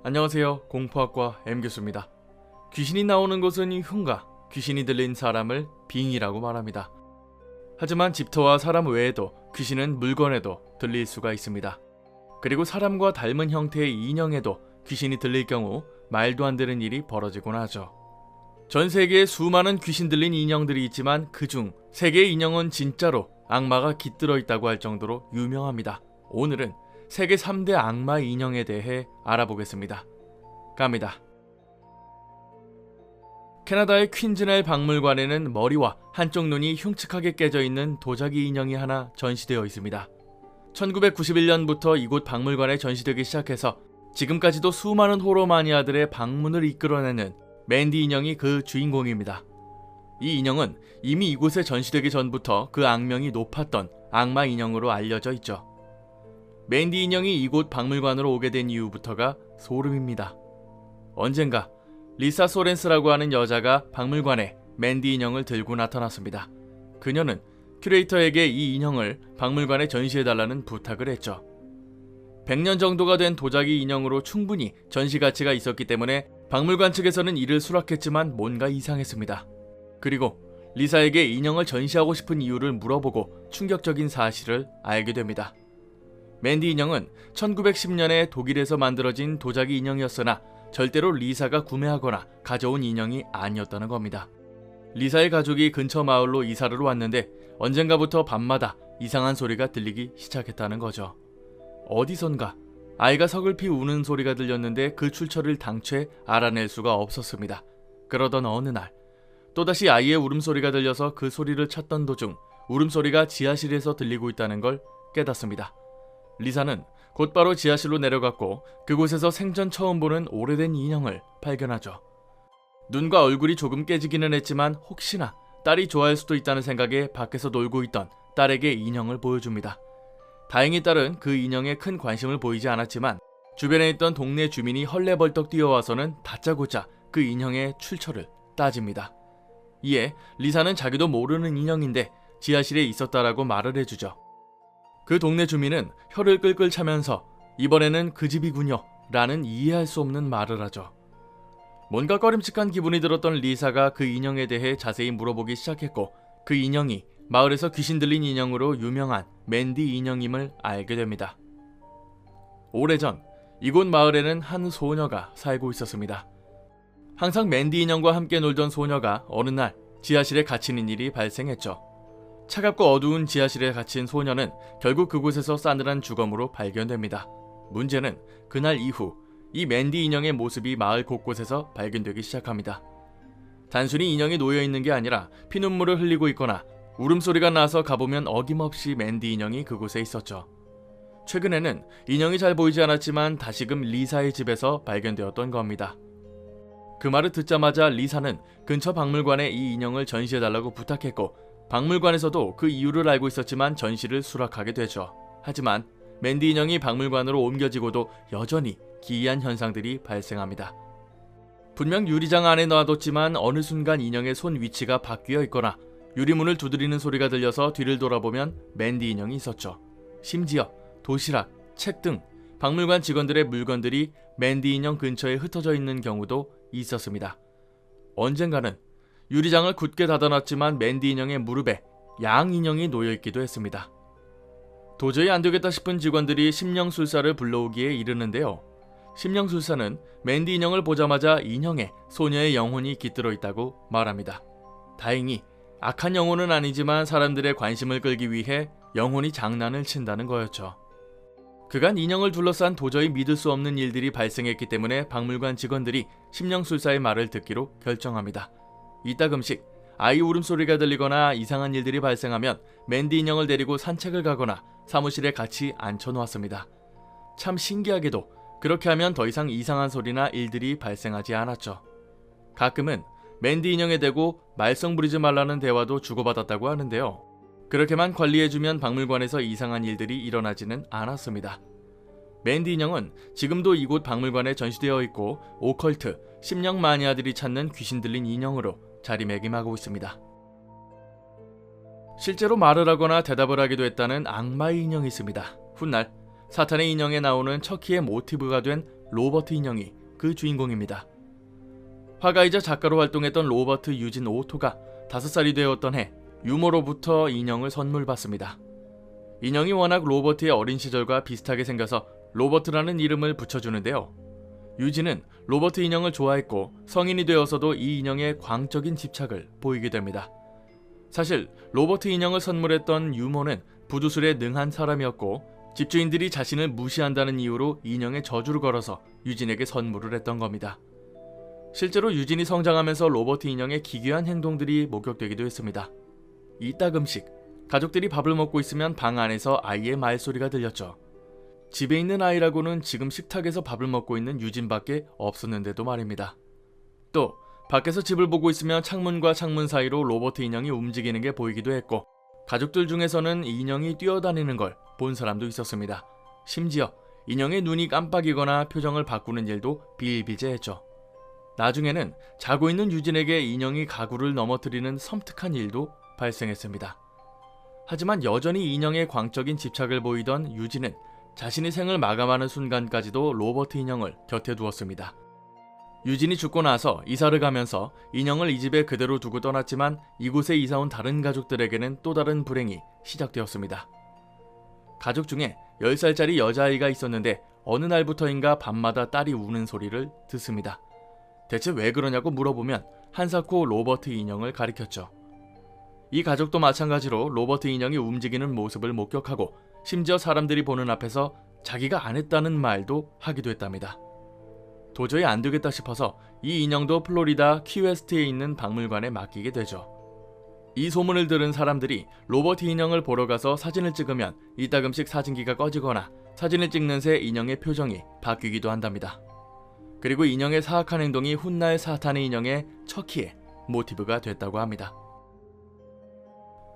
안녕하세요. 공포학과 M교수입니다. 귀신이 나오는 곳은 흉가, 귀신이 들린 사람을 빙이라고 말합니다. 하지만 집터와 사람 외에도 귀신은 물건에도 들릴 수가 있습니다. 그리고 사람과 닮은 형태의 인형에도 귀신이 들릴 경우 말도 안 되는 일이 벌어지곤 하죠. 전 세계에 수많은 귀신 들린 인형들이 있지만 그중 세계의 인형은 진짜로 악마가 깃들어 있다고 할 정도로 유명합니다. 오늘은 세계 3대 악마 인형에 대해 알아보겠습니다. 갑니다. 캐나다의 퀸즈넬 박물관에는 머리와 한쪽 눈이 흉측하게 깨져 있는 도자기 인형이 하나 전시되어 있습니다. 1991년부터 이곳 박물관에 전시되기 시작해서 지금까지도 수많은 호러 마니아들의 방문을 이끌어내는 맨디 인형이 그 주인공입니다. 이 인형은 이미 이곳에 전시되기 전부터 그 악명이 높았던 악마 인형으로 알려져 있죠. 맨디 인형이 이곳 박물관으로 오게 된 이유부터가 소름입니다. 언젠가 리사 소렌스라고 하는 여자가 박물관에 맨디 인형을 들고 나타났습니다. 그녀는 큐레이터에게 이 인형을 박물관에 전시해달라는 부탁을 했죠. 100년 정도가 된 도자기 인형으로 충분히 전시 가치가 있었기 때문에 박물관 측에서는 이를 수락했지만 뭔가 이상했습니다. 그리고 리사에게 인형을 전시하고 싶은 이유를 물어보고 충격적인 사실을 알게 됩니다. 맨디 인형은 1910년에 독일에서 만들어진 도자기 인형이었으나 절대로 리사가 구매하거나 가져온 인형이 아니었다는 겁니다. 리사의 가족이 근처 마을로 이사를 왔는데 언젠가부터 밤마다 이상한 소리가 들리기 시작했다는 거죠. 어디선가 아이가 서글피 우는 소리가 들렸는데 그 출처를 당최 알아낼 수가 없었습니다. 그러던 어느 날 또다시 아이의 울음소리가 들려서 그 소리를 찾던 도중 울음소리가 지하실에서 들리고 있다는 걸 깨닫습니다. 리사는 곧바로 지하실로 내려갔고 그곳에서 생전 처음 보는 오래된 인형을 발견하죠. 눈과 얼굴이 조금 깨지기는 했지만 혹시나 딸이 좋아할 수도 있다는 생각에 밖에서 놀고 있던 딸에게 인형을 보여줍니다. 다행히 딸은 그 인형에 큰 관심을 보이지 않았지만 주변에 있던 동네 주민이 헐레벌떡 뛰어와서는 다짜고짜 그 인형의 출처를 따집니다. 이에 리사는 자기도 모르는 인형인데 지하실에 있었다라고 말을 해주죠. 그 동네 주민은 혀를 끌끌 차면서 이번에는 그 집이군요 라는 이해할 수 없는 말을 하죠. 뭔가 꺼림칙한 기분이 들었던 리사가 그 인형에 대해 자세히 물어보기 시작했고 그 인형이 마을에서 귀신 들린 인형으로 유명한 맨디 인형임을 알게 됩니다. 오래전 이곳 마을에는 한 소녀가 살고 있었습니다. 항상 맨디 인형과 함께 놀던 소녀가 어느 날 지하실에 갇히는 일이 발생했죠. 차갑고 어두운 지하실에 갇힌 소녀는 결국 그곳에서 싸늘한 주검으로 발견됩니다. 문제는 그날 이후 이 맨디 인형의 모습이 마을 곳곳에서 발견되기 시작합니다. 단순히 인형이 놓여있는 게 아니라 피눈물을 흘리고 있거나 울음소리가 나서 가보면 어김없이 맨디 인형이 그곳에 있었죠. 최근에는 인형이 잘 보이지 않았지만 다시금 리사의 집에서 발견되었던 겁니다. 그 말을 듣자마자 리사는 근처 박물관에 이 인형을 전시해달라고 부탁했고 박물관에서도 그 이유를 알고 있었지만 전시를 수락하게 되죠. 하지만 맨디 인형이 박물관으로 옮겨지고도 여전히 기이한 현상들이 발생합니다. 분명 유리장 안에 놔뒀지만 어느 순간 인형의 손 위치가 바뀌어 있거나 유리문을 두드리는 소리가 들려서 뒤를 돌아보면 맨디 인형이 있었죠. 심지어 도시락, 책 등 박물관 직원들의 물건들이 맨디 인형 근처에 흩어져 있는 경우도 있었습니다. 언젠가는 유리장을 굳게 닫아놨지만 맨디 인형의 무릎에 양 인형이 놓여있기도 했습니다. 도저히 안되겠다 싶은 직원들이 심령술사를 불러오기에 이르는데요. 심령술사는 맨디 인형을 보자마자 인형에 소녀의 영혼이 깃들어 있다고 말합니다. 다행히 악한 영혼은 아니지만 사람들의 관심을 끌기 위해 영혼이 장난을 친다는 거였죠. 그간 인형을 둘러싼 도저히 믿을 수 없는 일들이 발생했기 때문에 박물관 직원들이 심령술사의 말을 듣기로 결정합니다. 이따금씩 아이 울음소리가 들리거나 이상한 일들이 발생하면 맨디 인형을 데리고 산책을 가거나 사무실에 같이 앉혀놓았습니다. 참 신기하게도 그렇게 하면 더 이상 이상한 소리나 일들이 발생하지 않았죠. 가끔은 맨디 인형에 대고 말썽 부리지 말라는 대화도 주고받았다고 하는데요. 그렇게만 관리해주면 박물관에서 이상한 일들이 일어나지는 않았습니다. 맨디 인형은 지금도 이곳 박물관에 전시되어 있고 오컬트, 심령 마니아들이 찾는 귀신 들린 인형으로 자리매김하고 있습니다. 실제로 말을 하거나 대답을 하기도 했다는 악마의 인형이 있습니다. 훗날 사탄의 인형에 나오는 척키의 모티브가 된 로버트 인형이 그 주인공입니다. 화가이자 작가로 활동했던 로버트 유진 오토가 5살이 되었던 해 유모로부터 인형을 선물 받습니다. 인형이 워낙 로버트의 어린 시절과 비슷하게 생겨서 로버트라는 이름을 붙여주는데요. 유진은 로버트 인형을 좋아했고 성인이 되어서도 이 인형에 광적인 집착을 보이게 됩니다. 사실 로버트 인형을 선물했던 유모는 부두술에 능한 사람이었고 집주인들이 자신을 무시한다는 이유로 인형에 저주를 걸어서 유진에게 선물을 했던 겁니다. 실제로 유진이 성장하면서 로버트 인형의 기괴한 행동들이 목격되기도 했습니다. 이따금씩 가족들이 밥을 먹고 있으면 방 안에서 아이의 말소리가 들렸죠. 집에 있는 아이라고는 지금 식탁에서 밥을 먹고 있는 유진밖에 없었는데도 말입니다. 또 밖에서 집을 보고 있으면 창문과 창문 사이로 로버트 인형이 움직이는 게 보이기도 했고 가족들 중에서는 인형이 뛰어다니는 걸 본 사람도 있었습니다. 심지어 인형의 눈이 깜빡이거나 표정을 바꾸는 일도 비일비재했죠. 나중에는 자고 있는 유진에게 인형이 가구를 넘어뜨리는 섬뜩한 일도 발생했습니다. 하지만 여전히 인형에 광적인 집착을 보이던 유진은 자신의 생을 마감하는 순간까지도 로버트 인형을 곁에 두었습니다. 유진이 죽고 나서 이사를 가면서 인형을 이 집에 그대로 두고 떠났지만 이곳에 이사온 다른 가족들에게는 또 다른 불행이 시작되었습니다. 가족 중에 10살짜리 여자아이가 있었는데 어느 날부터인가 밤마다 딸이 우는 소리를 듣습니다. 대체 왜 그러냐고 물어보면 한사코 로버트 인형을 가리켰죠. 이 가족도 마찬가지로 로버트 인형이 움직이는 모습을 목격하고 심지어 사람들이 보는 앞에서 자기가 안 했다는 말도 하기도 했답니다. 도저히 안 되겠다 싶어서 이 인형도 플로리다 키웨스트에 있는 박물관에 맡기게 되죠. 이 소문을 들은 사람들이 로버트 인형을 보러 가서 사진을 찍으면 이따금씩 사진기가 꺼지거나 사진을 찍는 새 인형의 표정이 바뀌기도 한답니다. 그리고 인형의 사악한 행동이 훗날 사탄의 인형의 척키의 모티브가 됐다고 합니다.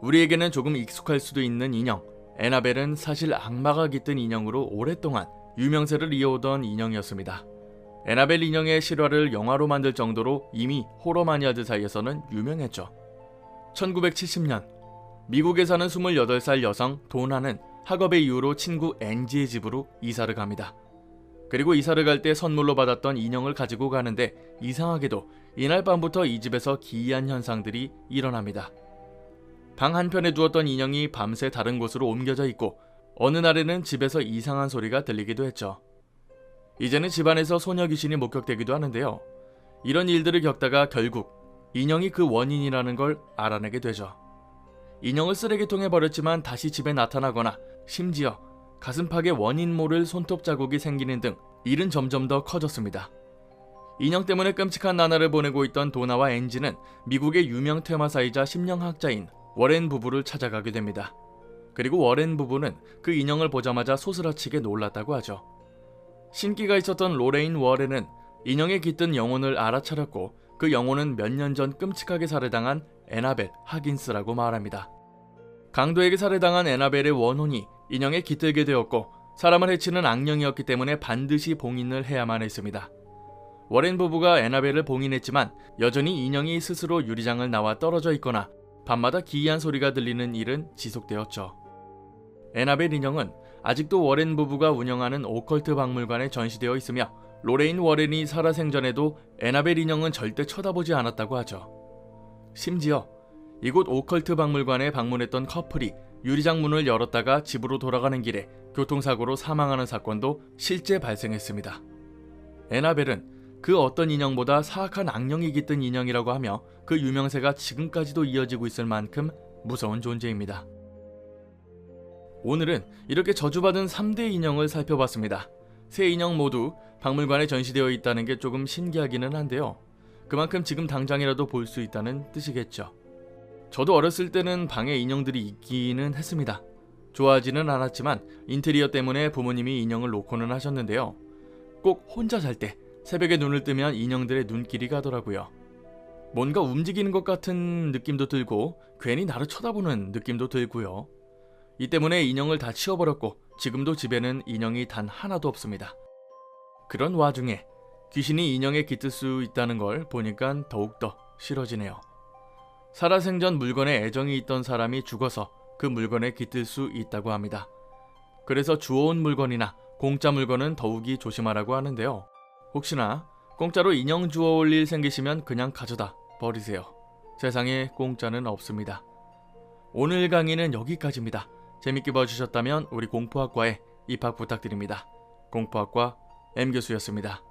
우리에게는 조금 익숙할 수도 있는 인형, 애나벨은 사실 악마가 깃든 인형으로 오랫동안 유명세를 이어오던 인형이었습니다. 애나벨 인형의 실화를 영화로 만들 정도로 이미 호러 마니아들 사이에서는 유명했죠. 1970년 미국에 사는 28살 여성 도나는 학업의 이유로 친구 앤지의 집으로 이사를 갑니다. 그리고 이사를 갈 때 선물로 받았던 인형을 가지고 가는데 이상하게도 이날 밤부터 이 집에서 기이한 현상들이 일어납니다. 방 한편에 두었던 인형이 밤새 다른 곳으로 옮겨져 있고 어느 날에는 집에서 이상한 소리가 들리기도 했죠. 이제는 집안에서 소녀 귀신이 목격되기도 하는데요. 이런 일들을 겪다가 결국 인형이 그 원인이라는 걸 알아내게 되죠. 인형을 쓰레기통에 버렸지만 다시 집에 나타나거나 심지어 가슴팍에 원인 모를 손톱 자국이 생기는 등 일은 점점 더 커졌습니다. 인형 때문에 끔찍한 나날을 보내고 있던 도나와 앤지는 미국의 유명 퇴마사이자 심령학자인 워렌 부부를 찾아가게 됩니다. 그리고 워렌 부부는 그 인형을 보자마자 소스라치게 놀랐다고 하죠. 신기가 있었던 로레인 워렌은 인형에 깃든 영혼을 알아차렸고 그 영혼은 몇 년 전 끔찍하게 살해당한 애나벨 하긴스라고 말합니다. 강도에게 살해당한 애나벨의 원혼이 인형에 깃들게 되었고 사람을 해치는 악령이었기 때문에 반드시 봉인을 해야만 했습니다. 워렌 부부가 애나벨을 봉인했지만 여전히 인형이 스스로 유리장을 나와 떨어져 있거나 밤마다 기이한 소리가 들리는 일은 지속되었죠. 애나벨 인형은 아직도 워렌 부부가 운영하는 오컬트 박물관에 전시되어 있으며 로레인 워렌이 살아생전에도 애나벨 인형은 절대 쳐다보지 않았다고 하죠. 심지어 이곳 오컬트 박물관에 방문했던 커플이 유리장 문을 열었다가 집으로 돌아가는 길에 교통사고로 사망하는 사건도 실제 발생했습니다. 애나벨은 그 어떤 인형보다 사악한 악령이 깃든 인형이라고 하며 그 유명세가 지금까지도 이어지고 있을 만큼 무서운 존재입니다. 오늘은 이렇게 저주받은 3대 인형을 살펴봤습니다. 세 인형 모두 박물관에 전시되어 있다는 게 조금 신기하기는 한데요. 그만큼 지금 당장이라도 볼 수 있다는 뜻이겠죠. 저도 어렸을 때는 방에 인형들이 있기는 했습니다. 좋아하지는 않았지만 인테리어 때문에 부모님이 인형을 놓고는 하셨는데요. 꼭 혼자 잘 때 새벽에 눈을 뜨면 인형들의 눈길이 가더라고요. 뭔가 움직이는 것 같은 느낌도 들고 괜히 나를 쳐다보는 느낌도 들고요. 이 때문에 인형을 다 치워버렸고 지금도 집에는 인형이 단 하나도 없습니다. 그런 와중에 귀신이 인형에 깃들 수 있다는 걸 보니까 더욱더 싫어지네요. 살아생전 물건에 애정이 있던 사람이 죽어서 그 물건에 깃들 수 있다고 합니다. 그래서 주워온 물건이나 공짜 물건은 더욱이 조심하라고 하는데요. 혹시나 공짜로 인형 주워 올 일 생기시면 그냥 가져다 버리세요. 세상에 공짜는 없습니다. 오늘 강의는 여기까지입니다. 재밌게 봐주셨다면 우리 공포학과에 입학 부탁드립니다. 공포학과 M교수였습니다.